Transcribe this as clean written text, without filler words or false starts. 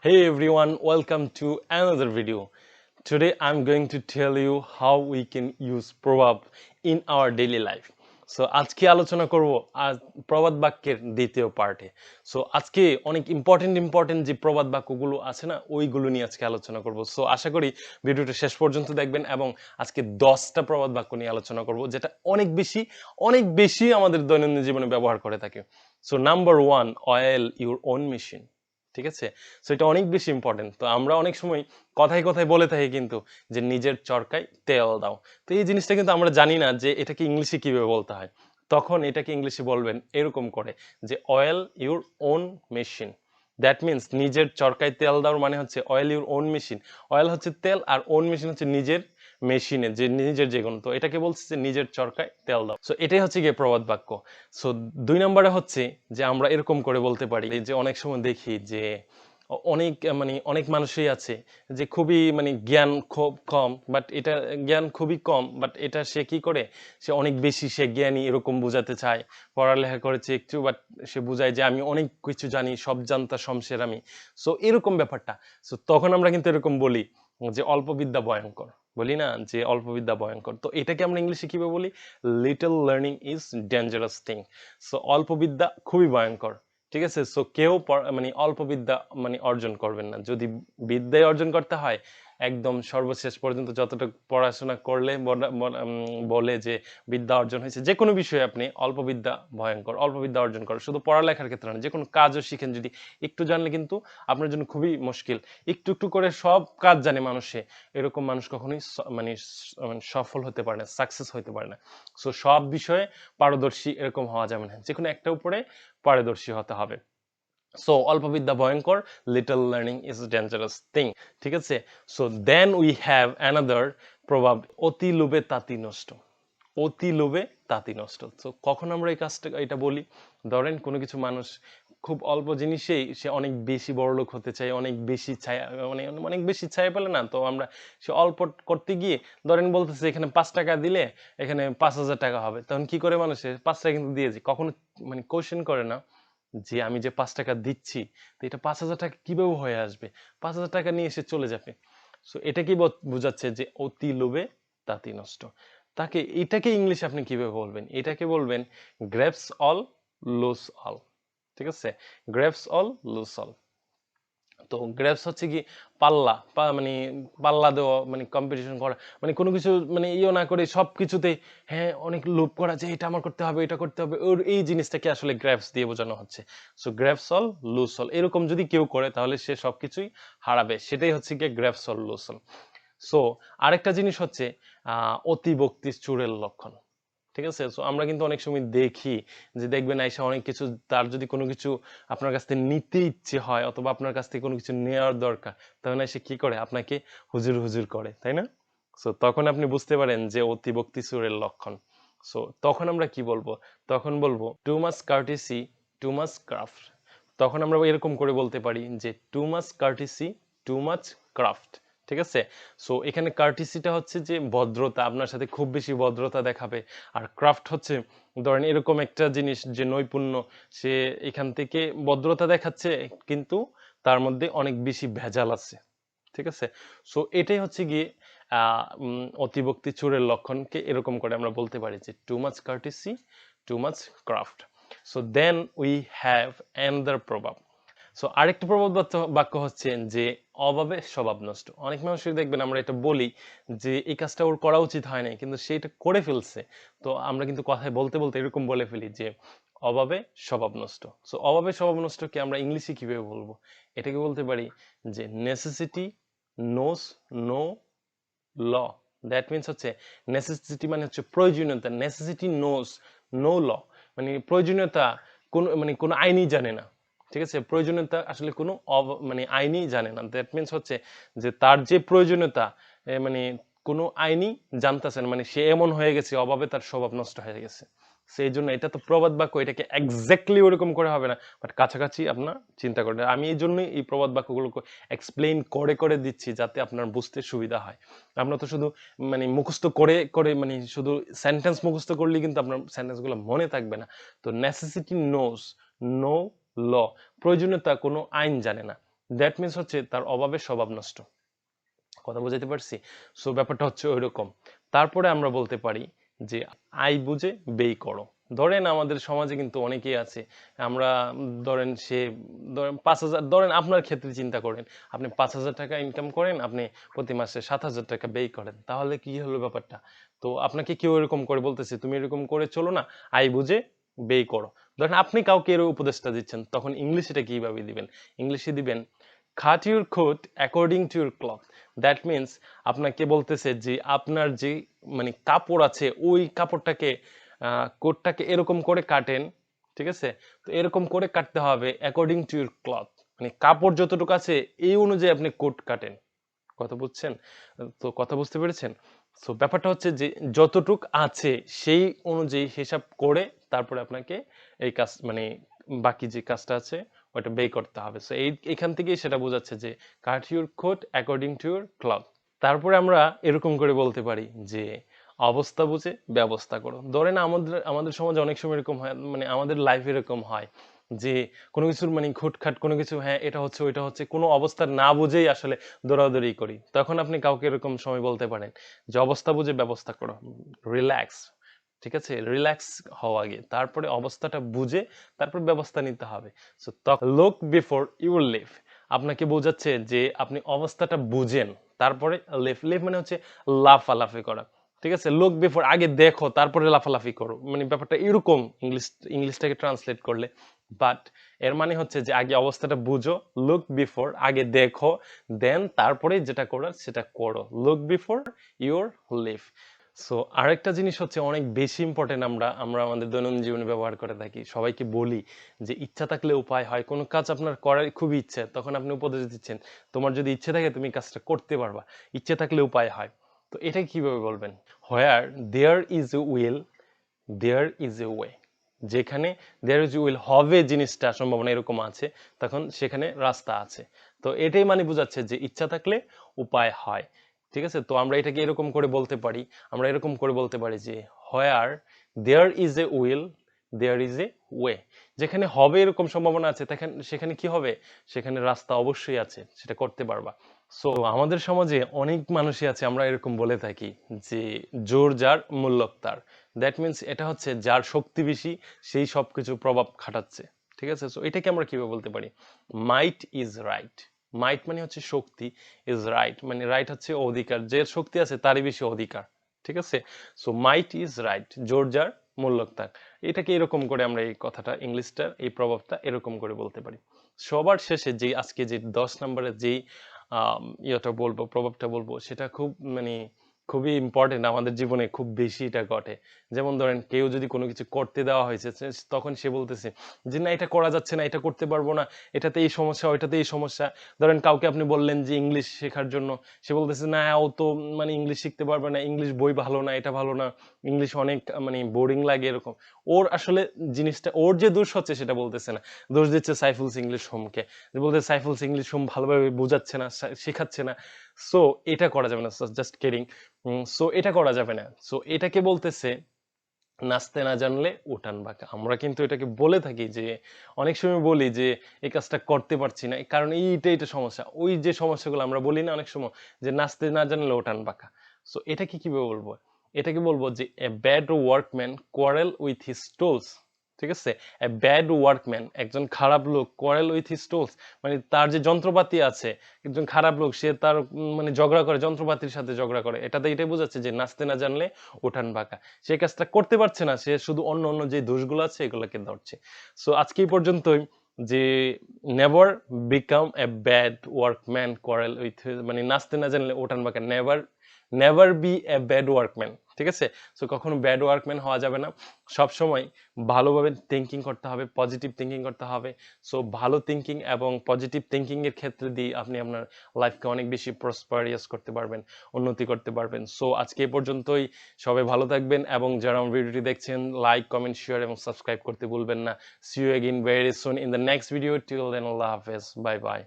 Hey everyone, welcome to another video. Today I'm going to tell you how we can use proverb in our daily life. So আজকে আলোচনা করব আজ প্রবাদ বাক্যের দ্বিতীয় পার্টে। সো আজকে অনেক ইম্পর্টেন্ট যে প্রবাদ বাক্যগুলো আছে না ওইগুলো নিয়ে আজকে আলোচনা করব। সো আশা করি ভিডিওটা শেষ পর্যন্ত দেখবেন এবং আজকে 10টা প্রবাদ বাক্য নিয়ে আলোচনা করব যেটা অনেক বেশি আমাদের দৈনন্দিন জীবনে ব্যবহার করে থাকে। So number 1, oil your own machine. ঠিক আছে, সো এটা অনেক বেশি ইম্পর্টেন্ট। তো আমরা অনেক সময় কথায় বলে থাকি কিন্তু যে নিজের চরকায় তেল দাও। তো এই জিনিসটা কিন্তু আমরা জানি না যে এটাকে ইংলিশে কিভাবে বলতে হয়। তখন এটাকে ইংলিশে বলবেন এরকম করে যে oil your own machine. That means নিজের চরকায় তেল দেওয়ার মানে হচ্ছে oil your own machine. Oil হচ্ছে তেল আর ওন মেশিন হচ্ছে নিজের মেশিনে, যে নিজের যে কোনো। তো এটাকে বলছে যে নিজের চরকায় তেল দাও। সো এটাই হচ্ছে গিয়ে প্রবাদ বাক্য। সো 2 নম্বরে হচ্ছে যে আমরা এরকম করে বলতে পারি যে অনেক সময় দেখি যে অনেক মানুষই আছে যে খুবই জ্ঞান খুব কম, বাট এটা জ্ঞান খুবই কম, বাট এটা সে কি করে, সে অনেক বেশি সে জ্ঞানী এরকম বোঝাতে চায়। পড়ালেখা করেছে একটু, বাট সে বোঝায় যে আমি অনেক কিছু জানি, সব জানতা শমশের আমি। সো এরকম ব্যাপারটা। সো তখন আমরা কিন্তু এরকম বলি যে অল্প বিদ্যা ভয়ঙ্কর, বলি না যে অল্প বিদ্যা ভয়ঙ্কর। তো এটাকে আমরা ইংলিশে কিভাবে বলি? Little learning is dangerous thing. So অল্প বিদ্যা খুবই ভয়ঙ্কর। ঠিক আছে, সো কেউ অল্প বিদ্যা অর্জন করবেন না। যদি বিদ্যায় অর্জন করতে হয় একদম সর্বশেষ পর্যন্ত যতটুকু পড়াশোনা করলে বলে যে বিদ্যা অর্জন হয়েছে, যে কোনো বিষয়ে আপনি অল্প বিদ্যা ভয়ঙ্কর, অল্প বিদ্যা অর্জন করেন। শুধু পড়ালেখার ক্ষেত্রে না, যে কোনো কাজও শিখেন যদি একটু জানলে কিন্তু আপনার জন্য খুবই মুশকিল। একটু করে সব কাজ জানে মানুষে, এরকম মানুষ কখনোই সফল হতে পারে না, সাকসেস হতে পারে না। সো সব বিষয়ে পারদর্শী এরকম হওয়া যাবে না, যে কোনো একটা উপরে পারদর্শী হতে হবে। সো অল্প বিদ্যা ভয়ঙ্কর, little learning is dangerous thing. ঠিক আছে, so then we have another proverb, অতি লোভে তাঁতি নষ্ট। অতি লোভে তাঁতি নষ্ট। তো কখন আমরা এই কাজটা এটা বলি? ধরেন কোনো কিছু মানুষ খুব অল্প জিনিসেই সে অনেক বেশি বড়লোক হতে চায়, অনেক বেশি ছায়া অনেক বেশি ছায়া পেলে না, তো আমরা সে অল্প করতে গিয়ে ধরেন বলতেছে এখানে 5 টাকা দিলে এখানে 5,000 টাকা হবে। তখন কি করে মানুষের 5 টাকা কিন্তু দিয়েছে, কখনো কোশ্চেন করে না যে আমি যে 5 টাকা দিচ্ছি, তো এটা 5,000 টাকা কিভাবে হয়ে আসবে, 5,000 টাকা নিয়ে এসে চলে যাবে। সো এটা কি বোঝাচ্ছে যে অতি লোভে তাঁতি নষ্ট। এটাকে ইংলিশে আপনি কিভাবে বলবেন? এটাকে বলবেন গ্র্যাবস অল, লুজ অল। ঠিক আছে, গ্র্যাবস অল, লুজ অল। তো গ্র্যাবস হচ্ছে কি পাল্লা, পাল্লা দেওয়া, কম্পিটিশন করা, কোনো কিছু ইয়ে না করে সব কিছুতে হ্যাঁ অনেক লোভ করা, যে এটা আমার করতে হবে, এটা করতে হবে, ওর এই জিনিসটাকে আসলে গ্র্যাবস দিয়ে বোঝানো হচ্ছে। সো গ্র্যাবস অল, লুজ অল এরকম যদি কেউ করে তাহলে সে সবকিছুই হারাবে, সেটাই হচ্ছে কি গ্র্যাবস অল, লুজ অল। সো আরেকটা জিনিস হচ্ছে অতিভক্তি চোরের লক্ষণ। ঠিক আছে, সো আমরা কিন্তু অনেক সময় দেখি যে দেখবেন আইসা অনেক কিছু, তার যদি কোনো কিছু আপনার কাছ থেকে নিতে ইচ্ছে হয় অথবা আপনার কাছ থেকে কোনো কিছু নেওয়ার দরকার, তখন এসে কি করে আপনাকে হুজুর হুজুর করে, তাই না? সো তখন আপনি বুঝতে পারেন যে অতিভক্তি চোরের লক্ষণ। সো তখন আমরা কি বলবো? তখন বলবো two much courtesy, too much craft. তখন আমরা এরকম করে বলতে পারি যে too much courtesy, too much craft. ঠিক আছে, সো এখানে কার্টিসিটা হচ্ছে যে ভদ্রতা, আপনার সাথে খুব বেশি ভদ্রতা দেখাবে। আর ক্রাফট হচ্ছে ধরেন এরকম একটা জিনিস যে নৈপুণ্য, সে এখান থেকে ভদ্রতা দেখাচ্ছে কিন্তু তার মধ্যে অনেক বেশি ভেজাল আছে। ঠিক আছে, সো এটাই হচ্ছে গিয়ে অতিভক্তি চোরের লক্ষণকে এরকম করে আমরা বলতে পারি যে too much courtesy, too much craft. So then we have another proverb. সো আরেকটা প্রবাদ বাক্য হচ্ছে যে অভাবে স্বভাব নষ্ট। অনেক মানুষের দেখবেন আমরা এটা বলি যে এই কাজটা ওর করা উচিত হয় নাই, কিন্তু সে এটা করে ফেলছে। তো আমরা কিন্তু কথায় বলতে এরকম বলে ফেলি যে অভাবে স্বভাব নষ্ট। সো অভাবে স্বভাব নষ্টকে আমরা ইংলিশে কিভাবে বলবো? এটাকে বলতে পারি যে necessity knows no law. That means হচ্ছে নেসেসিটি মানে হচ্ছে প্রয়োজনীয়তা, নেসেসিটি নোস নো ল, প্রয়োজনীয়তা কোনো আইনই জানে না। ঠিক আছে, প্রয়োজনীয়তা আসলে কোনো আইনই জানে না। দ্যাট মিনস হচ্ছে যে তার যে প্রয়োজনীয়তা কোনো আইনই জানতেছে না, সে এমন হয়ে গেছে, অভাবে তার স্বভাব নষ্ট হয়ে গেছে। সেই জন্য এটা তো প্রবাদ বাক্য, এটাকে এক্স্যাক্টলি ওরকম করে হবে না, বাট কাছাকাছি আপনার চিন্তা করেন। আমি এই জন্যই এই প্রবাদ বাক্যগুলোকে এক্সপ্লেইন করে দিচ্ছি যাতে আপনার বুঝতে সুবিধা হয়। আমরা তো শুধু মুখস্থ করে শুধু সেন্টেন্স মুখস্থ করলেই কিন্তু আপনার সেন্টেন্সগুলো মনে থাকবে না। তো নেসেসিটি নোস নো ল, প্রয়োজনীয়তা কোনো আইন জানে না। দ্যাট মিন্স হচ্ছে তার অভাবে স্বভাব নষ্ট। কথা বুঝাইতে পারছি? সো ব্যাপারটা হচ্ছে ওইরকম। তারপরে আমরা বলতে পারি যে আয় বুঝে ব্যয় করো। ধরেন আমাদের সমাজে কিন্তু অনেকেই আছে, আমরা ধরেন সে ধরেন ৫,০০০, ধরেন আপনার ক্ষেত্রে চিন্তা করেন, আপনি ৫,০০০ টাকা ইনকাম করেন, আপনি প্রতি মাসে ৭,০০০ টাকা ব্যয় করেন। তাহলে কি হলো ব্যাপারটা? তো আপনাকে কেউ এরকম করে বলতেছে তুমি এরকম করে চলো না, আয় বুঝে ব্যয় করো। ধরেন আপনি কাউকে এর উপদেশটা দিচ্ছেন, তখন ইংলিশে এটা কিভাবে দিবেন? ইংলিশে দিবেন cut your coat according to your cloth. That means আপনাকে বলতেছে যে আপনার যে মানে কাপড় আছে ওই কাপড়টাকে কোটটাকে এরকম করে কাটেন, ঠিক আছে? তো এরকম করে কাটতে হবে অ্যাকর্ডিং টু ইউর ক্লথ, মানে কাপড় যতটুকু আছে এই অনুযায়ী আপনি কোট কাটেন। কথা বুঝছেন? তো কথা বুঝতে পেরেছেন? সো ব্যাপারটা হচ্ছে যে যতটুক আছে সেই অনুযায়ী হিসাব করে তারপরে আপনাকে এই কাজ মানে বাকি যে কাজটা আছে ওটা ব্যয় করতে হবে। সো এখান থেকেই সেটা বোঝাচ্ছে যে cut your coat according to your cloth. তারপরে আমরা এরকম করে বলতে পারি যে অবস্থা বুঝে ব্যবস্থা করো। ধরেন আমাদের আমাদের সমাজে অনেক সময় এরকম হয়, মানে আমাদের লাইফ এরকম হয় যে কোনো কিছুর মানে খুটখাট কোনো কিছু, হ্যাঁ এটা হচ্ছে ওইটা হচ্ছে, কোনো অবস্থা না বুঝেই আসলে দৌড়াদৌড়ি করি। তখন আপনি কাউকে এরকম সময় বলতে পারেন যে অবস্থা বুঝে ব্যবস্থা করো, রিল্যাক্স। ঠিক আছে, রিল্যাক্স হও আগে, তারপরে অবস্থাটা বুঝে তারপর ব্যবস্থা নিতে হবে। So look before you leave, আপনাকে বোঝাচ্ছে যে আপনি অবস্থাটা বুঝেন তারপরে লিভ। লিভ মানে হচ্ছে লাফালাফি করা। ঠিক আছে, লুক বিফোর আগে দেখো তারপরে লাফালাফি করো, মানে ব্যাপারটা এরকম ইংলিশটাকে ট্রান্সলেট করলে। বাট এর মানে হচ্ছে যে আগে অবস্থাটা বুঝো, লুক বিফোর আগে দেখো, দেন তারপরে যেটা করার সেটা করো। Look before your leave. So আরেকটা জিনিস হচ্ছে অনেক বেশি ইম্পর্টেন্ট, আমরা আমরা আমাদের দৈনন্দিন জীবনে ব্যবহার করে থাকি, সবাইকে বলি যে ইচ্ছা থাকলে উপায় হয়। কোনো কাজ আপনার করার খুবই ইচ্ছে, তখন আপনি উপদেশ দিচ্ছেন তোমার যদি ইচ্ছে থাকে তুমি কাজটা করতে পারবা, ইচ্ছে থাকলে উপায় হয়। তো এটা কিভাবে বলবেন? Where there is a will there is a way. যেখানে দেয়ার ইজ এ উইল হবে জিনিসটা সম্ভাবনা এরকম আছে, তখন সেখানে রাস্তা আছে। তো এটাই মানে বোঝাচ্ছে যে ইচ্ছা থাকলে উপায় হয়। ঠিক আছে, তো আমরা এটাকে এরকম করে বলতে পারি, আমরা এরকম করে বলতে পারি যে where there is a will there is a way. যেখানে হবে এরকম সম্ভাবনা আছে সেখানে কি হবে? সেখানে রাস্তা অবশ্যই আছে, সেটা করতে পারবা। সো আমাদের সমাজে অনেক মানুষই আছে, আমরা এরকম বলে থাকি যে জোর যার মূল্যক তার। দ্যাট মিন্স এটা হচ্ছে যার শক্তি বেশি সেই সবকিছু প্রভাব খাটাচ্ছে। ঠিক আছে, সো এটাকে আমরা কিভাবে বলতে পারি? Might is right. মাইট মানে হচ্ছে শক্তি, ইজ রাইট মানে রাইট হচ্ছে অধিকার, যে শক্তি আছে তারই বেশি অধিকার। ঠিক আছে, সো মাইট ইজ রাইট, জোর যার মূল্যক তার। এটাকে এরকম করে আমরা এই কথাটা ইংলিশটার এই প্রভাবটা এরকম করে বলতে পারি। সবার শেষে যে আজকে যে 10 নম্বরের যেই ইয়েটা বলবো, প্রভাবটা বলবো, সেটা খুব মানে খুবই ইম্পর্টেন্ট, আমাদের জীবনে খুব বেশি এটা ঘটে। যেমন ধরেন কেউ যদি কোনো কিছু করতে দেওয়া হয়েছে তখন সে বলতেছে যে না এটা করা যাচ্ছে না, এটা করতে পারবো না, এটাতে এই সমস্যা ওইটাতে এই সমস্যা। ধরেন কাউকে আপনি বললেন যে ইংলিশ শেখার জন্য, সে বলতেছে না ও তো মানে ইংলিশ শিখতে পারবে না, ইংলিশ বই ভালো না, এটা ভালো না, ইংলিশ অনেক মানে বোরিং লাগে এরকম। ওর আসলে জিনিসটা, ওর যে দোষ হচ্ছে সেটা বলতেছে না, দোষ দিচ্ছে সাইফুলস ইংলিশ হোমকে, যে বলতে সাইফুলস ইংলিশ হোম ভালোভাবে বোঝাচ্ছে না, শেখাচ্ছে না। সো এটা করা যাবে না, জাস্ট কিডিং। সো এটা করা যাবে না। সো এটাকে বলতেছে নাচতে না জানলে উঠান বাঁকা। আমরা কিন্তু এটাকে বলে থাকি যে অনেক সময় বলি যে এই কাজটা করতে পারছি না কারণ এইটা সমস্যা, ওই যে সমস্যাগুলো আমরা বলি না অনেক সময় যে নাচতে না জানলে উঠান বাঁকা। সো এটাকে কিভাবে বলবো? এটাকে বলবো যে a bad workman quarrel with his tools. ঠিক আছে, এ ব্যাড ওয়ার্কম্যান একজন খারাপ লোক, কোয়ারেল উইথ হিজ টুলস মানে তার যে যন্ত্রপাতি আছে, একজন খারাপ লোক সে তার মানে ঝগড়া করে, যন্ত্রপাতির সাথে ঝগড়া করে। এটাতে এটাই বোঝাচ্ছে যে নাচতে না জানলে উঠান বাঁকা। সে কাজটা করতে পারছে না, সে শুধু অন্য অন্য যে দোষগুলো আছে এগুলোকে ধরছে। সো আজকে এই পর্যন্তই, যে never become a bad workman quarrel with, মানে নাচতে না জানলে ওঠান বাঁকা, never never B a bad workman. ঠিক আছে, সো কখনো ব্যাড ওয়ার্কম্যান হওয়া যাবে না, সব সময় ভালোভাবে থিঙ্কিং করতে হবে, পজিটিভ থিঙ্কিং করতে হবে। সো ভালো থিঙ্কিং এবং পজিটিভ থিঙ্কিং এর ক্ষেত্রে দিয়ে আপনি আপনার লাইফকে অনেক বেশি প্রসপারিয়াস করতে পারবেন, উন্নতি করতে পারবেন। সো আজকে এই পর্যন্তই, সবাই ভালো থাকবেন এবং যারা আমার ভিডিওটি দেখছেন লাইক কমেন্ট শেয়ার এবং সাবস্ক্রাইব করতে ভুলবেন না। See you again very soon in the next video. Till then আল্লাহ হাফেজ, বাই বাই।